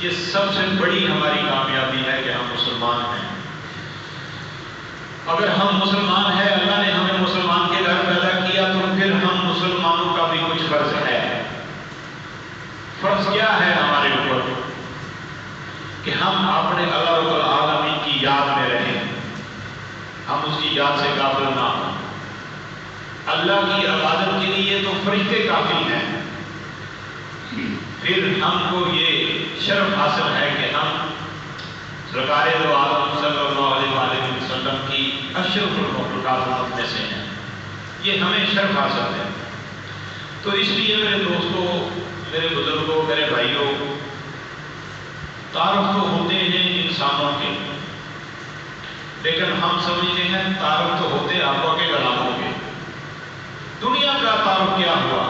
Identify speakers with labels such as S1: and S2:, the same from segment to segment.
S1: یہ سب سے بڑی ہماری کامیابی ہے کہ ہم مسلمان ہیں۔ اگر ہم مسلمان ہیں، اللہ نے ہمیں مسلمان کے گھر پیدا کیا، تو پھر ہم مسلمانوں کا بھی کچھ فرض ہے۔ فرض کیا ہے ہمارے اوپر؟ کہ ہم اپنے اللہ رب العالمین کی یاد میں رہیں، ہم اس کی یاد سے غافل نہ ہوں۔ اللہ کی عبادت کے لیے تو فرشتے کافی ہیں، پھر ہم کو یہ شرف حاصل ہے کہ ہم سرکار دو عالم صلی اللہ علیہ وآلہ وسلم کی اشرف المخلوقات میں سے ہیں، یہ ہمیں شرف حاصل ہے۔ تو اس لیے میرے دوستوں، میرے بزرگوں، میرے بھائیوں، تعارف تو ہوتے ہیں انسانوں کے، لیکن ہم سمجھتے ہیں تعارف تو ہوتے آقا کے غلاموں کے۔ دنیا کا تعارف کیا ہوا؟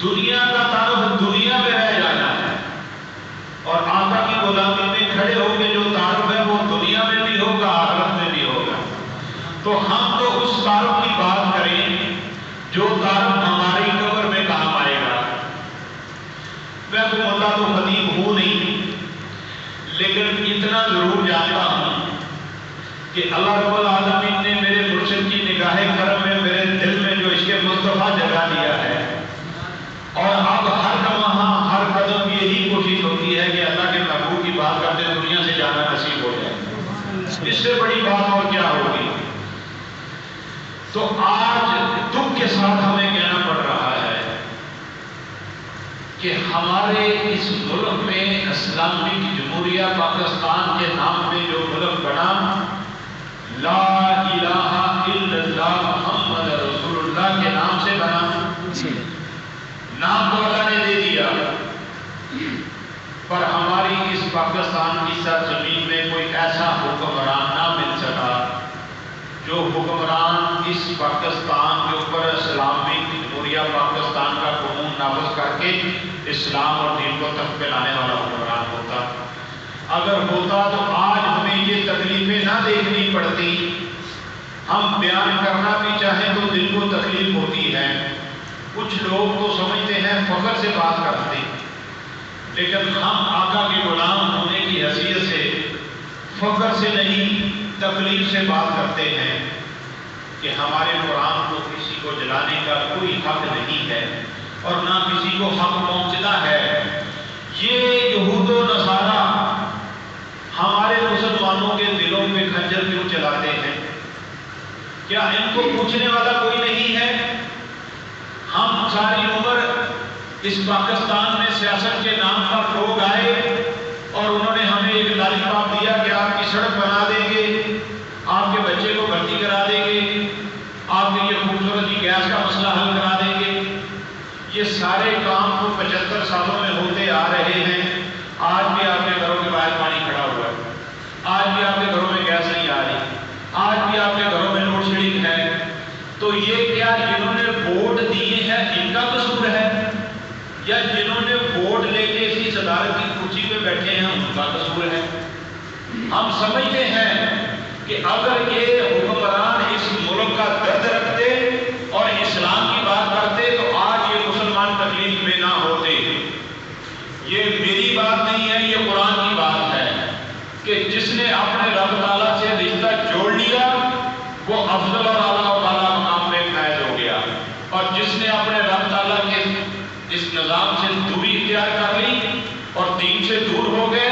S1: دنیا کا تعارف دنیا میں رہ جانا ہے، اور آقا کی غلامی میں کھڑے ہو کے جو تعارف ہے وہ دنیا میں بھی ہوگا، آخرت میں بھی ہوگا۔ تو ہم تو اس تعارف کی بات کریں جو تعارف ہماری قبر میں کام آئے گا۔ میں تو مطلع تو خطیب ہوں نہیں، لیکن اتنا ضرور جانتا ہوں کہ اللہ رب العالمین نے میرے مرشد کی نگاہ کرم میں میرے دل میں جو عشق مصطفیٰ جگہ دیا ہے، اور اب ہر لمحہ ہر قدم یہی کوشش ہوتی ہے کہ اللہ کے محبوب کی بات کرتے دنیا سے جانا نصیب ہو جائے۔ اس سے بڑی بات اور کیا ہوگی؟ تو آج دکھ کے ساتھ ہمیں کہنا پڑ رہا ہے کہ ہمارے اس ملک میں اسلامک جمہوریہ پاکستان کے نام پہ جو ملک بنا، لا الہ الا اللہ محمد رسول اللہ کے نام سے بنا، نام تو اللہ نے دے دیا، پر ہماری اس پاکستان کی سرزمین میں کوئی ایسا حکمران نہ مل سکا جو حکمران اس پاکستان کے اوپر اسلامی جمہوریہ پاکستان کا قانون نافذ کر کے اسلام اور دین کو تخت پہ لانے والا حکمران ہوتا۔ اگر ہوتا تو آج ہمیں یہ تکلیفیں نہ دیکھنی پڑتی۔ ہم بیان کرنا بھی چاہیں تو دل کو تکلیف ہوتی ہے۔ کچھ لوگ تو سمجھتے ہیں فخر سے بات کرتے، لیکن ہم آقا کے غلام ہونے کی حیثیت سے فخر سے نہیں، تکلیف سے بات کرتے ہیں کہ ہمارے قرآن کو کسی کو جلانے کا کوئی حق نہیں ہے، اور نہ کسی کو حق پہنچتا ہے۔ یہ یہود و نصارہ ہمارے مسلمانوں کے دلوں میں خنجر کیوں چلاتے ہیں؟ کیا ان کو پوچھنے والا کوئی نہیں ہے؟ ہم ساری عمر اس پاکستان میں سیاست کے نام پر لوگ آئے اور انہوں نے ہمیں ایک لالی پاپ دیا کہ آپ کی سڑک بنا دیں گے، آپ کے بچے کو بھرتی کرا دیں گے، آپ کے یہ خوبصورت کی گیس کا مسئلہ حل کرا دیں گے۔ یہ سارے کام تو 75 سالوں میں ہوتے آ رہے ہیں۔ آج بھی آپ کے گھروں کے باہر پانی کھڑا ہوا ہے، آج بھی آپ کے گھروں میں گیس نہیں آ رہی، آج بھی آپ کے گھروں میں لوڈ شیڈنگ ہے۔ تو یہ کیا جنہوں نے ووٹ دیے ہیں ان کا قصور ہے، یا جنہوں نے ووٹ لے کے اسی صدارت کی کرسی پہ بیٹھے ہیں ان کا قصور ہے؟ ہم سمجھتے ہیں کہ اگر یہ حکمران اس ملک کا درد رکھتے اور اسلام کی بات کرتے تو آج یہ مسلمان تکلیف میں نہ ہوتے۔ یہ میری بات نہیں ہے، یہ قرآن کی بات ہے کہ جس نے اپنے رب تعالیٰ سے رشتہ جوڑ لیا وہ افضل اور اعلیٰ و اعلیٰ مقام میں فائز ہو گیا، اور جس نے اپنے رب تعالیٰ کے اس نظام سے دوری اختیار کر لی اور دین سے دور ہو گئے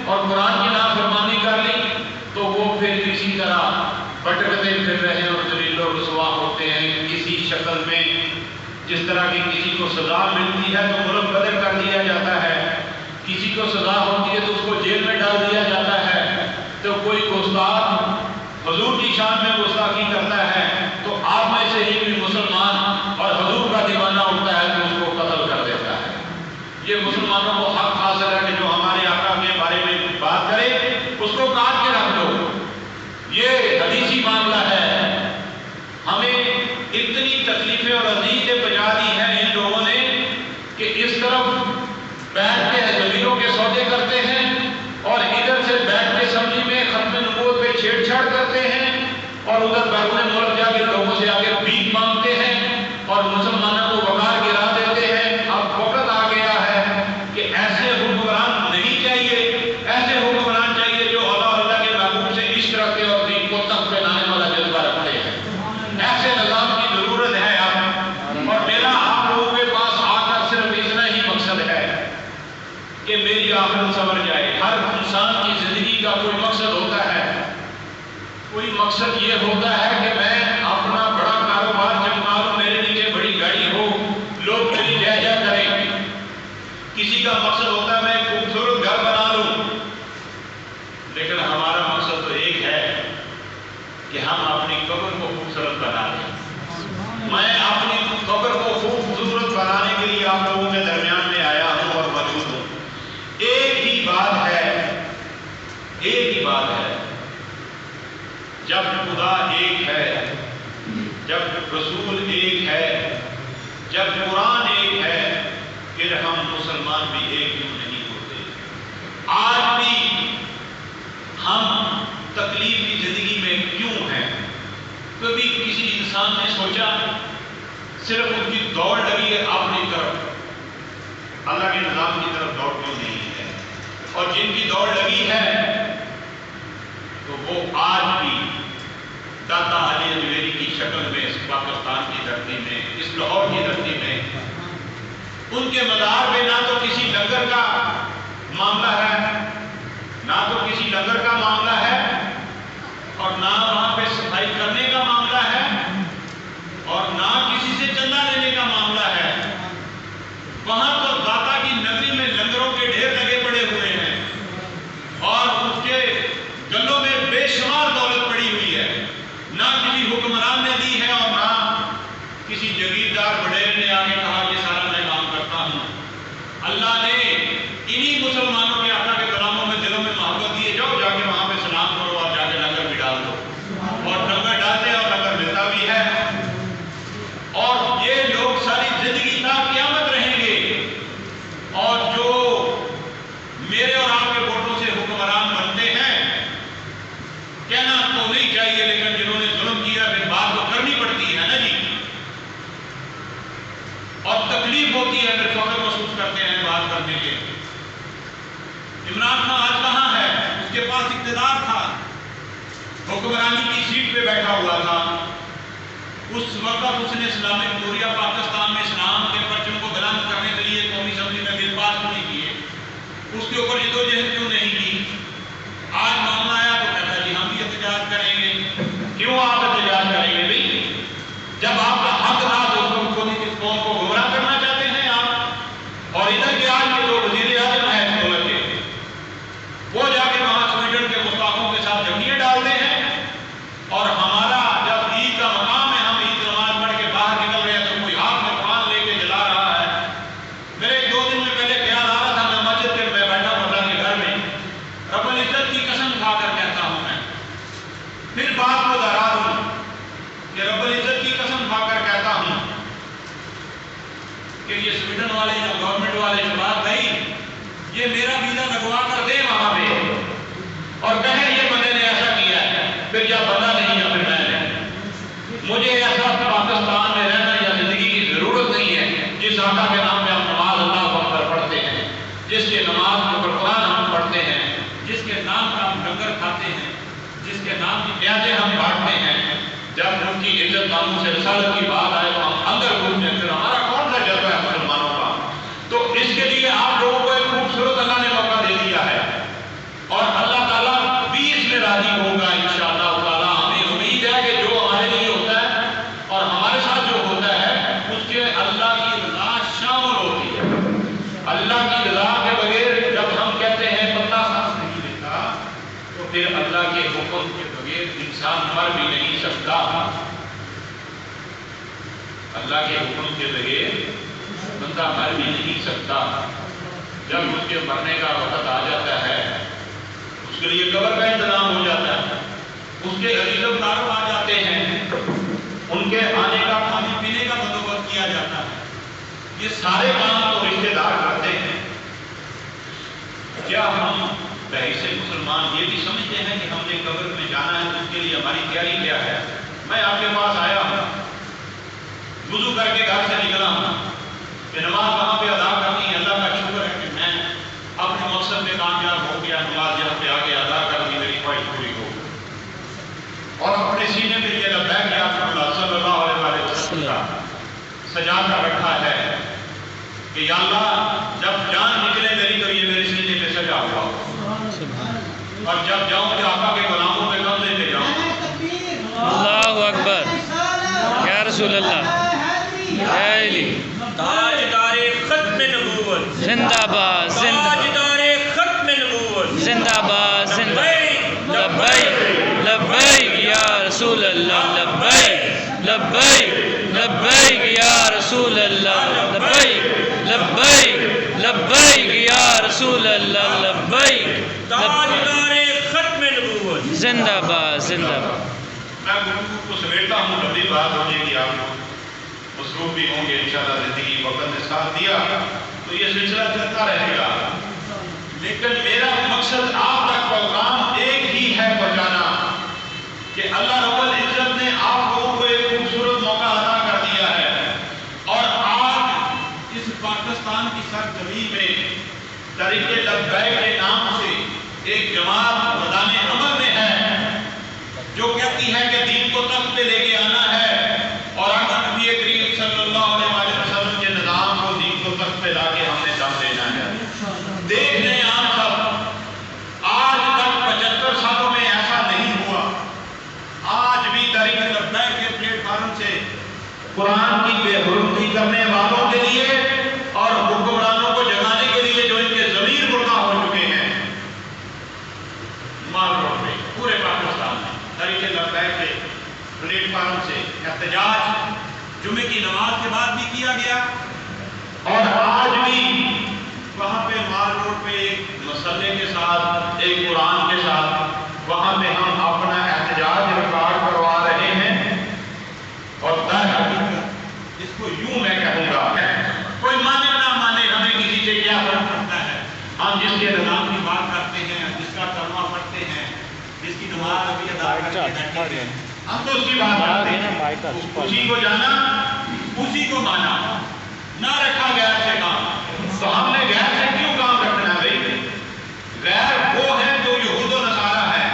S1: اور قرآن کی نافرمانی کر لی، تو وہ پھر اسی طرح بھٹکتے پھر رہے اور ذلیل و رسوا ہوتے ہیں کسی شکل میں۔ جس طرح کی کسی کو سزا ملتی ہے تو ملک بدر کر دیا جاتا ہے، کسی کو سزا ہوتی ہے تو اس کو جیل میں ڈال دیا جاتا ہے۔ تو کوئی گستاخ حضور کی شان میں گستاخی کرتا ہے تو آپ میں سے ہی بھی مسلمان اور حضور کا دیوانہ اٹھتا ہے تو اس کو قتل کر دیتا ہے۔ یہ مسلمانوں کو حق حاصل ہے کہ جو ہمارے آقا کے بارے میں بات کرے اس کو کاٹ کے رکھ دو۔ یہ حدیثی معاملہ ہے۔ ہمیں اتنی تکلیفیں اور اذیتیں پہنچا دی ہیں ان لوگوں نے کہ اس طرف بیٹھ کے زمینوں کے سودے کرتے ہیں اور ادھر سے بیٹھ کے اسمبلی میں ختم نبوت پہ چھیڑ چھاڑ کرتے ہیں، اور ادھر بیرون ملک جا کے لوگوں سے آگے بھیک مانگتے ہیں اور مسلمانوں کو وقار گرا دیتے ہیں۔ اب وقت آ گیا ہے کہ ایسے آخرت سنور جائے۔ ہر انسان کی زندگی کا کوئی مقصد ہوتا ہے، کوئی مقصد یہ ہوتا ہے کہ میں اپنا بڑا کاروبار چمکا لوں، میرے نیچے بڑی گاڑی ہو، لوگ میری لہجہ کریں۔ کسی کا مقصد ہوتا ہے میں ایک خوبصورت گھر بنا لوں، لیکن ہمارا مقصد تو ایک ہے کہ ہم اپنی قبر کو خوبصورت بنا لیں۔ میں اپنی قبر کو خوبصورت بنانے کے لیے آپ لوگوں کے درمیان میں آیا ہوں اور موجود ہوں۔ ایک ہی بات ہے، جب خدا ایک ہے، جب رسول ایک ہے، جب قرآن ایک ہے، پھر ہم مسلمان بھی ایک کیوں نہیں ہوتے؟ آج بھی ہم تکلیف کی زندگی میں کیوں ہیں؟ کبھی کسی انسان نے سوچا صرف ان کی دوڑ لگی ہے اپنی طرف، اللہ کے نظام کی طرف دوڑ کیوں نہیں ہے؟ اور جن کی دوڑ لگی ہے تو وہ آج بھی داتا علی اجمیری کی شکل میں اس پاکستان کی دھرتی میں، اس لاہور کی دھرتی میں، ان کے مدار میں نہ تو کسی لنگر کا معاملہ ہے، نہ تو کسی لنگر کا معاملہ ہے، اور نہ وہاں پہ صفائی کرنے کا معاملہ ہے، اور نہ کسی سے چندہ لینے کا معاملہ ہے۔ وہاں تو داتا کی نگری میں لنگروں کے ڈھیر لگے پڑے ہوئے ہیں، اور اس کے گلوں میں بے شمار دولت پڑی ہوئی ہے، نہ کسی حکمران نے دی ہے اور نہ کسی جگیردار وڈیر نے آگے کہا یہ سارا میں کام کرتا ہوں۔ اللہ نے انہی مسلمانوں کے آقا کے غلاموں میں دلوں میں محبت دیے، جاؤ جا کے وہاں پہ سلام کرو اور جا کے لنگر بھی ڈال دو، اور لنگر ڈالتے ہیں اور لنگر ملتا بھی ہے، اور یہ لوگ ساری زندگی تا قیامت رہیں گے۔ اور جو میرے اور آپ کے ووٹوں سے حکمران بنتے ہیں، کہنا تو نہیں چاہیے لیکن جنہوں نے ظلم کیا پھر بات تو کرنی پڑتی ہے نا جی، اور تکلیف ہوتی ہے، پھر فخر محسوس کرتے ہیں بات کرنے کے۔ عمران خان آج کہاں ہے؟ اس کے پاس اقتدار تھا، حکمرانی کی سیٹ پہ بیٹھا ہوا تھا، اس وقت اس نے اسلامی جمہوریہ پاکستان میں اسلام کے پرچم کو بلند کرنے کے لیے قومی اسمبلی میں بل پاس نہیں کیے، اس کے اوپر جدوجہد کیوں نہیں کی؟ آج معاملہ آیا تو کہتا جی ہم بھی احتجاج کریں گے۔ کیوں آپ احتجاج کریں گے بھائی؟ جب آپ کا حق تھا تو اس قوم کو گمراہ کرنا چاہتے ہیں آپ؟ اور ادھر کے آج کے جو وزیر اعظم ہے اس دولت کے، وہ جا کے وہاں سویڈن کے گستاخوں کے ساتھ جنگیاں ڈالتے ہیں، اور ہمارا جب عید کا مقام ہے، ہم عید نماز پڑھ کے باہر نکل رہے ہیں تو کوئی ہاتھ میں قرآن لے کے جلا رہا ہے۔ میرے 2 دن میں پہلے خیال آ رہا تھا، میں مسجد کے میں بیٹھا ہوں اللہ کے گھر میں، رب العزت کی قسم کھا کر کہتا ہوں میں، پھر بات کو دہرا دوں کہ رب العزت کی قسم کھا کر کہتا ہوں کہ یہ سویڈن والے یا گورنمنٹ والے جو بات کہی، یہ میرا ویزا لگوا کر دے وہاں پہ اور کہیں یہ بندے نے ایسا کیا ہے، پھر جب بندہ نہیں ہے پھر میں نے، مجھے ایسا پاکستان میں رہنا یا زندگی کی ضرورت نہیں ہے جس آقا کے نام پہ ہم نماز اللہ اکبر پڑھتے ہیں، جس کے نماز کے اوپر قرآن ہم پڑھتے ہیں، جس کے نام کا ہم لنگر کھاتے ہیں، جس کے نام کی پیازیں ہم بانٹتے ہیں۔ جب ان کی عزت ناموں سے رسالت کی بات آئے تو ہم اندر گھومتے ہیں، پھر ہمارا کون سا جذبہ ہے مسلمانوں کا؟ تو اس کے لیے آپ لوگوں کو ایک خوبصورت اللہ نے موقع دے دیا ہے، اور اللہ تعالیٰ بھی اس میں راضی ہوگا انشاءاللہ تعالیٰ۔ ہمیں امید ہے کہ جو ہمارے لیے ہوتا ہے اور ہمارے ساتھ جو ہوتا ہے اس کے اللہ کی رضا شامل ہوتی ہے۔ اللہ کی رضا کے بغیر جب ہم کہتے ہیں بندہ سانس نہیں لیتا، تو پھر اللہ کے حکم کے بغیر انسان مر بھی نہیں سکتا۔ اللہ کے حکم کے بغیر بندہ مر بھی نہیں سکتا۔ جب اس کے مرنے کا وقت آ جاتا ہے، اس کے لیے قبر کا انتظام ہو جاتا ہے، اس کے عزیز و اقارب آ جاتے ہیں، ان کے آنے کا کھانے پینے کا بندوبست کیا جاتا ہے، یہ سارے کام تو رشتے دار کرتے ہیں۔ کیا ہم بحیثیت مسلمان یہ بھی سمجھتے ہیں کہ ہم نے قبر میں جانا ہے، اس کے لیے ہماری تیاری کیا ہے؟ میں آپ کے پاس آیا ہوں، وضو کر کے گھر سے نکلا ہوں کہ نماز وہاں پہ ادا کرنی ہے، اللہ کا شکر ہے کہ میں اپنے مقصد میں کامیاب ہو گیا، نماز یہاں پہ آگے ادا کر دی، میری خواہش پوری ہو گئی، اور اپنے سینے میں یہ لبیک یا رسول اللہ صلی اللہ علیہ وسلم کا سجا کر رکھا ہے کہ یا اللہ جب جان نکلے میری تو یہ میرے سینے پہ اور جب جاؤں کہ آقا کے غلاموں پہ کم لیتے جاؤں.
S2: اللہ اکبر یا رسول اللہ.
S3: تاجدار ختم نبوت
S2: زندہ باد
S3: تاجدار ختم نبوت
S2: زندہ باد زندہ. لبیک لبیک یا رسول اللہ. لبیک لبیک لبیک یا رسول اللہ. لبیک لبیک لبیک یا رسول اللہ. لبیک
S3: تاجدار ختم نبوت.
S2: زندہ باد زندہ باد.
S1: میں گفتگو کو سمیٹتا ہوں، لمبی بات ہو جائے گی، آپ لوگ مصروف بھی ہوں گے انشاءاللہ. زندگی وقت نے ساتھ دیا تو یہ سلسلہ چلتا رہے گا، لیکن میرا مقصد آپ تک پیغام ایک ہی ہے پہنچانا کہ اللہ رب العزت نے آپ لوگوں کو ایک خوبصورت موقع عطا کر دیا ہے، اور آج اس پاکستان کی سرزمین میں طریق لبیک کے نام سے ایک جماعت میدان عمل میں ہے جو کہتی ہے کہ دین کو تخت پہ لے کے آنا ہے، اور آقا نبی کریم صلی اللہ علیہ وسلم کے نظام کو دین کو تخت پہ لا کے ہم نے دم دینا ہے. دیکھ لیں آپ سب، آج تک 75 سالوں میں ایسا نہیں ہوا. آج بھی طریق لبیک کے پلیٹ فارم سے قرآن کی بے حرمتی کرنے والوں کے لیے اور حکمرانوں کو جگانے کے لیے جو ان کے ضمیر مردہ ہو چکے ہیں، مال روڈ میں پورے پاکستان میں طریق لبیک کے پلیٹ فارم سے احتجاج جمعے کی نماز کے بعد بھی کیا گیا، اور آج بھی وہاں پہ مال روڈ پہ ایک مسئلے کے ساتھ، ایک قرآن کے ساتھ وہاں پہ ہم اپنا احتجاج ریکارڈ کروا رہے ہیں. اور در حقیقت اس کو یوں میں کہوں گا، کوئی مانے نہ مانے ہمیں کسی سے کیا فرق پڑتا ہے. ہم جس کے نظام کی بات کرتے ہیں، جس کا کلمہ پڑھتے ہیں، جس کی نماز ابھی ادا کر کے بیٹھے ہیں، ہم تو اس کی بات کرتے ہیں. اسی کو جانا، اسی کو مانا، نہ رکھا غیر سے کام. تو ہم نے غیر سے کیوں کام رکھنا ہے بھائی؟ غیر وہ ہے جو یہود و نصارہ ہے،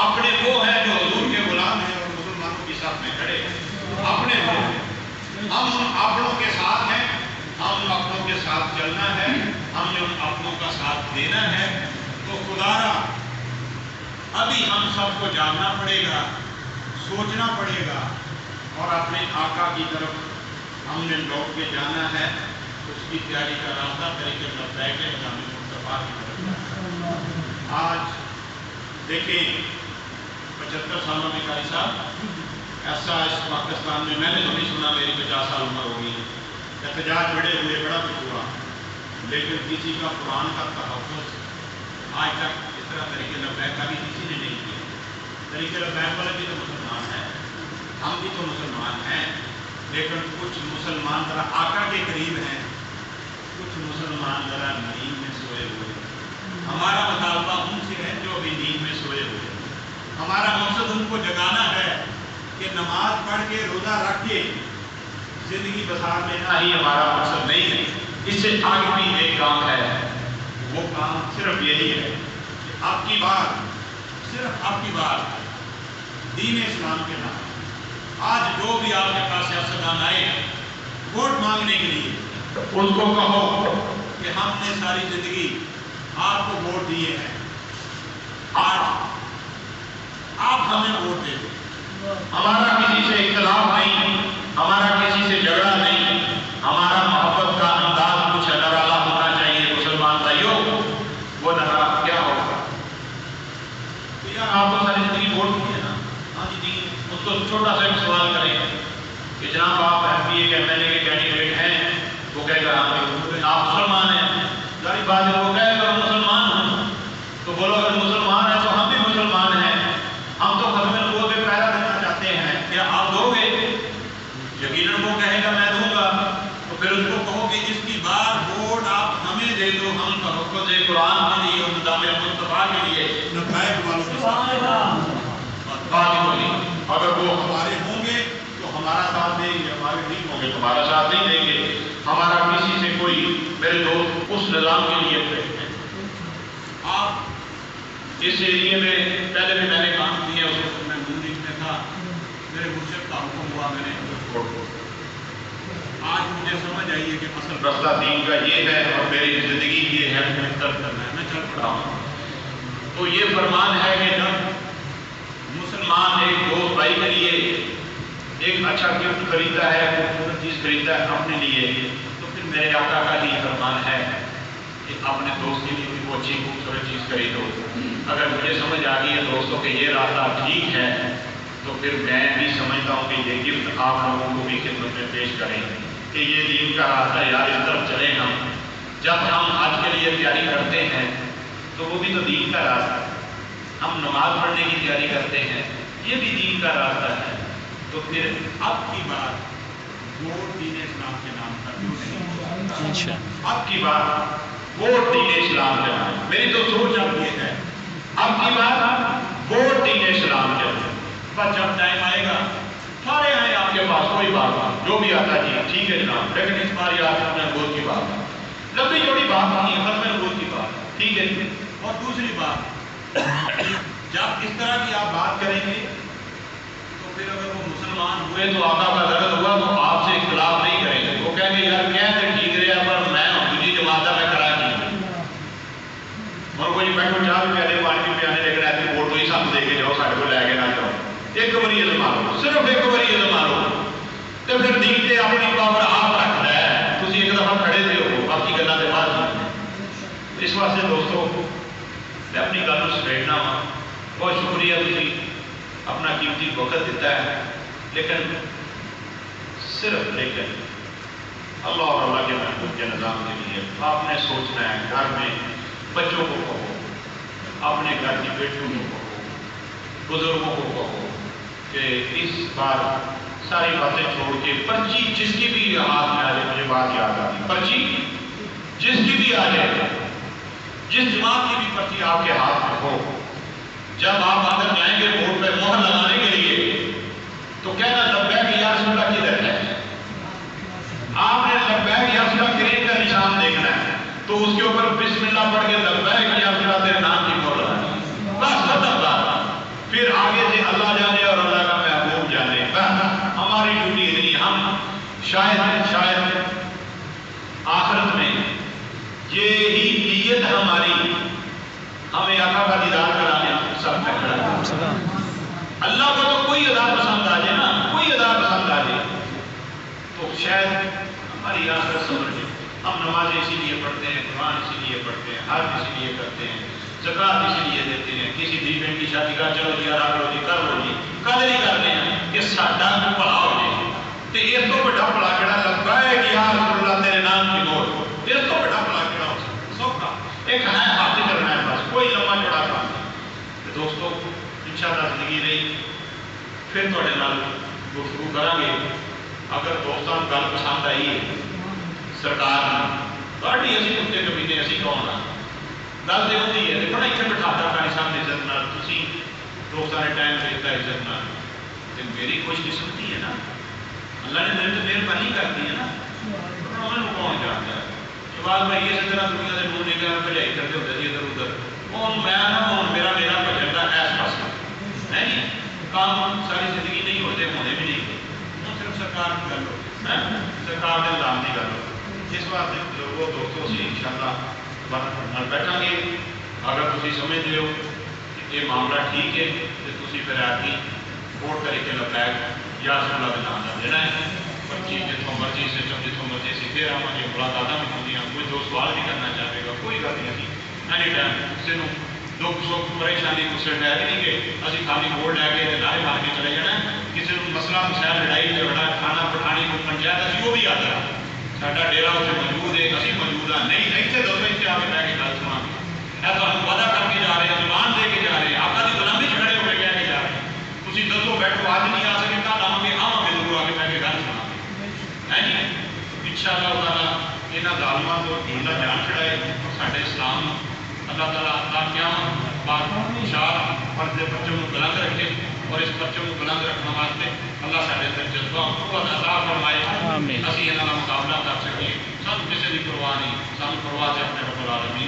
S1: اپنے وہ ہے جو حضور کے غلام ہیں اور مسلمانوں کے ساتھ میں کھڑے ہیں. اپنے وہ ہیں، ہم اپنوں کے ساتھ ہیں، ہم اپنوں کے ساتھ چلنا ہے، ہمیں ان اپنوں کا ساتھ دینا ہے. تو خدا را ابھی ہم سب کو جاننا پڑے گا، سوچنا پڑے گا، اور اپنے آقا کی طرف ہم نے لوٹ کے جانا ہے. اس کی تیاری کا راستہ طریقے لبیک کے نظام مصطفیٰ کی طرف. آج دیکھیں 75 سالوں میں قاری صاحب ایسا اس پاکستان میں نے تو نہیں سنا. میری 50 سال عمر ہوگی، احتجاج بڑے ہوئے، بڑا کچھ ہوا، لیکن کسی کا قرآن کا تحفظ آج تک اس طرح طریقے لبیک کا بھی کسی نے نہیں کیا. طریقے لبیک والے بھی تو مسلمان ہیں، ہم بھی تو مسلمان ہیں، لیکن کچھ مسلمان ذرا آقا کے قریب ہیں، کچھ مسلمان ذرا نیند میں سوئے ہوئے. ہمارا مطالبہ ان سے ہے جو ابھی نیند میں سوئے ہوئے. ہمارا مقصد ان کو جگانا ہے کہ نماز پڑھ کے، روزہ رکھ کے زندگی بسار لینا ہی ہمارا مقصد نہیں ہے. اس سے آگے بھی ایک کام ہے، وہ کام صرف یہی ہے کہ آپ کی بات، صرف آپ کی بات دین اسلام کے نام. آج جو بھی آپ کے پاس سیاستدان آئے ووٹ مانگنے کے لیے، اس کو کہو کہ ہم نے ساری زندگی آپ کو ووٹ دیے ہیں، آج آپ ہمیں ووٹ دے دیں. ہمارا کسی سے اختلاف نہیں، ہمارا کسی سے جھگڑا نہیں، ہمارا محبت کا انداز کچھ نرالا ہونا چاہیے. مسلمان بھائیوں، وہ نرالا کیا ہوگا؟ آپ کو ساری زندگی ووٹ دیے نا، ہاں جی، اس کو چھوٹا سا ایک سوال کریں کہ جناب آپ ایم پی اے کے ایم ایل اے کے کینڈیڈیٹ ہیں، وہ کہے گا آپ مسلمان ہیں. ظاہر بات ہے، وہ کہے گا مسلمان ہوں. تو بولو اگر مسلمان ہیں تو ہم بھی مسلمان ہیں، ہم تو ختم نبوت پہ پہرا دینا چاہتے ہیں، کیا آپ دو گے؟ یقیناً وہ کہے گا میں دوں گا. تو پھر اس کو کہو کہ اس کی بار ووٹ آپ ہمیں دے دو، ہم تحفظ قرآن کے لیے اور نظام مصطفیٰ کے لیے لبیک والوں کے ساتھ بات ہوگی. اگر وہ ہمارے ہوں گے تو ہمارا ساتھ دیں گے، ہمارے نہیں ہوں گے تو ہمارا ساتھ نہیں دیں گے. ہمارا کسی سے کوئی، میرے دوست اس نظام کے لیے آپ اس ایریے میں پہلے بھی میں نے کام کیا، اس وقت میں مندی میں تھا، میرے مرشد کا حکم ہوا، میں نے آج مجھے سمجھ آئی ہے کہ اصل رستہ دین کا یہ ہے اور میری زندگی یہ ہے، میں چل پڑا ہوں. تو یہ فرمان ہے کہ جب مسلمان ایک دوست بھائی کے لیے ایک اچھا گفٹ خریدتا ہے، خوبصورت چیز خریدتا ہے اپنے لیے، تو پھر میرے آقا کا ہی فرمان ہے کہ اپنے دوست کے لیے بھی وہ اچھی خوبصورت چیز خریدو۔ اگر مجھے سمجھ آ گئی ہے دوستوں کہ یہ راستہ ٹھیک ہے، تو پھر میں بھی سمجھتا ہوں کہ یہ گفٹ آپ لوگوں کو بھی خدمت میں پیش کریں کہ یہ دین کا راستہ یار، اس طرف چلیں ہم۔ جب ہم حج کے لیے تیاری کرتے ہیں تو وہ بھی تو دین کا راستہ ہے، ہم نماز پڑھنے کی تیاری کرتے ہیں، یہ بھی دین کا راستہ ہے۔ تو پھر اب کی بات ووٹ دین اسلام کے نام پر کیوں نہیں؟ اب کی بات ووٹ دین اسلام کے نام، میری تو سوچ اب یہ ہے، اب کی بات ووٹ دین اسلام کے نام پر جب ٹائم آئے گا سارے ہیں آپ کے پاس، کوئی بات نہیں، جو بھی آتا جی ٹھیک ہے جناب، لیکن اس بار یاد رکھنا نبوت کی بات ہے، لمبی چوڑی بات نہیں ہے، ختم نبوت کی بات، ٹھیک ہے جی۔ اور دوسری بات، جب اس طرح کی آپ بات کریں گے تو پھر اگر وہ مسلمان ہوئے تو آقا کا درد ہوا تو آپ سے اختلاف نہیں کریں گے، وہ کہیں گے یار کیا ہے ٹھیک رہا پر میں دوسری جماعت میں کرا کی اور کوئی بیٹھو چاہ بھی پیانے پانی بھی پیانے لیکن ایسے ووٹ ہی سب دے کے جاؤ، سارے کو لے کے نہ جاؤ، ایک باری علم مارو، صرف ایک باری علم مارو، تو پھر دین تے اپنی پاور آپ رکھنا ہے، تسی ایک دفعہ کھڑے تھے ہو باقی گلاں دے بعد نہیں۔ اس واسطے دوستو میں اپنی گل نوں سمیٹنا وا، بہت شکریہ تسی اپنا قیمتی وقت دیتا ہے، لیکن صرف لیکن اللہ اور اللہ کے محبوب کے نظام کے لیے آپ نے سوچنا ہے، گھر میں بچوں کو کہو، اپنے گھر کی بیٹیوں کو کہو، بزرگوں کو کہو کہ اس بار ساری باتیں چھوڑ کے پرچی جس کی بھی ہاتھ میں آ جائے، مجھے بات یاد آتی، پرچی جس کی بھی آ جائے، جس جماعت کی بھی پرچی آپ کے ہاتھ میں ہو، جب آپ اندر جائیں گے ووٹ پہ مہر لگانے کے لیے تو کہنا لبیک یا رسول اللہ کدھر ہے؟ آپ نے لبیک یا رسول اللہ کریم کا نشان دیکھنا ہے تو اس کے اوپر بسم اللہ پڑھ کے لبیک یا رسول اللہ تیرے نام کی مہر لگانی، بس ختم بات، پھر آگے سے اللہ جانے اور اللہ کا محبوب جانے، بس ہماری ڈیوٹی اتنی، ہم شاید آخرت میں یہی نیت ہماری ہمیں آقا کا دیدار کرانے سب میں کھڑا ہے۔ اللہ کو تو کوئی ادا پسند آ جائے نا، کوئی ادا پسند آ جائے تو شاید ہماری آخرت سمجھ جائے۔ ہم نمازیں اسی لیے پڑھتے ہیں، قرآن اسی لیے پڑھتے ہیں، حج اسی لیے کرتے ہیں، زکوٰۃ اسی لیے دیتے ہیں، کسی دی بہن کی شادی کا چلو جی آرام لو جی کر لو جی، قدر ہی کرتے ہیں کہ ساڈا بھلا ہو جائے، تو اس کو بڑا بھلا کہڑا لبیک یا رسول اللہ تیرے نام کی مہر، اس کو بڑا بھلا کہڑا ہو سکتا، سوکھا ایک ہے ہاتھ کرنا ہے، بس کوئی لمبا چوڑا کام نہیں۔ دوستو انشاءاللہ زندگی نہیں پھر تھوڑے نال گفتگو کریں گے، اگر دوستان گل پسند آئی ہے سرکار تھوڑی اسی کتے کمینے اسی کون ہاں، گل تو ہوتی ہے دیکھو نا اتنے بٹھاتا پانی صاحب نے عزت نال، تسی دوستان نے ٹائم دیتا عزت نال، تو میری خوش قسمتی ہے نا، اللہ نے میرے تو مہربانی کر دی ہے نا، میں کون جانتا ہے جواب بھائی اس طرح دنیا کے لوگ نکل بجائی کرتے ہوتے تھے ادھر ادھر، وہ میں نہ میرا بجٹ کا ایس پاس ہے نہیں، کام ساری زندگی نہیں ہوتے، ہونے بھی نہیں، وہ صرف سرکار کی گل ہوتی، سرکار کے نظام کی گل ہوتی، اس واسطے لوگوں دوستوں سے انشاءاللہ بات بیٹھا گے، اگر تھی سمجھتے ہو کہ یہ معاملہ ٹھیک ہے تو تھی پھر آ کے ووٹ کر کے لبیک یا رسول اللہ کا نام نہ دینا ہے، پرچی جتوں مرضی سے جتوں مرضی سے پھر آؤں گے ملاقاتیں بھی ہوتی ہیں، کوئی دو سوال بھی کرنا چاہے گا، کوئی گل نہیں، اینی ٹائم کسی کو دکھ سکھ پریشانی کسی ڈر نہیں کہ ابھی خالی ووٹ لے کے لائے مار کے چلے جانا، کسی کو مسئلہ مسائل لڑائی جھگڑا کھانا پٹھانی کو پنچایت اسی وہ بھی آتا ہے، ساڈا ڈیرا اتنے موجود ہے، ابھی موجود ہاں، نہیں اتنے دسو اتنے آ کے بہ کے گل سنا ہے، تو ہم وعدہ کر کے جا رہے ہیں، زبان دے کے جا رہے ہیں، آپ کی غلامی کھڑے ہو کے کہہ کے جا رہے ہیں، تھی دسو بیٹھو آج نہیں آ سکے کل آؤں گے ضرور آ کے بہ کے گل سنا ہے جی، انشاءاللہ تعالیٰ یہاں ظالموں کو اللہ جان چھڑائے اور سارے اسلام اللہ تعالیٰ اللہ کیا بات اشار فرض پرچم کو بلند رکھے اور اس پرچم کو بلند رکھنے واسطے اللہ سارے اندر جذبہ عطا فرمائے، اسی یہاں کا مقابلہ کر سکیں، سب کسی کی پرواہ نہیں، سب پرواہ سے اپنے رب العالمین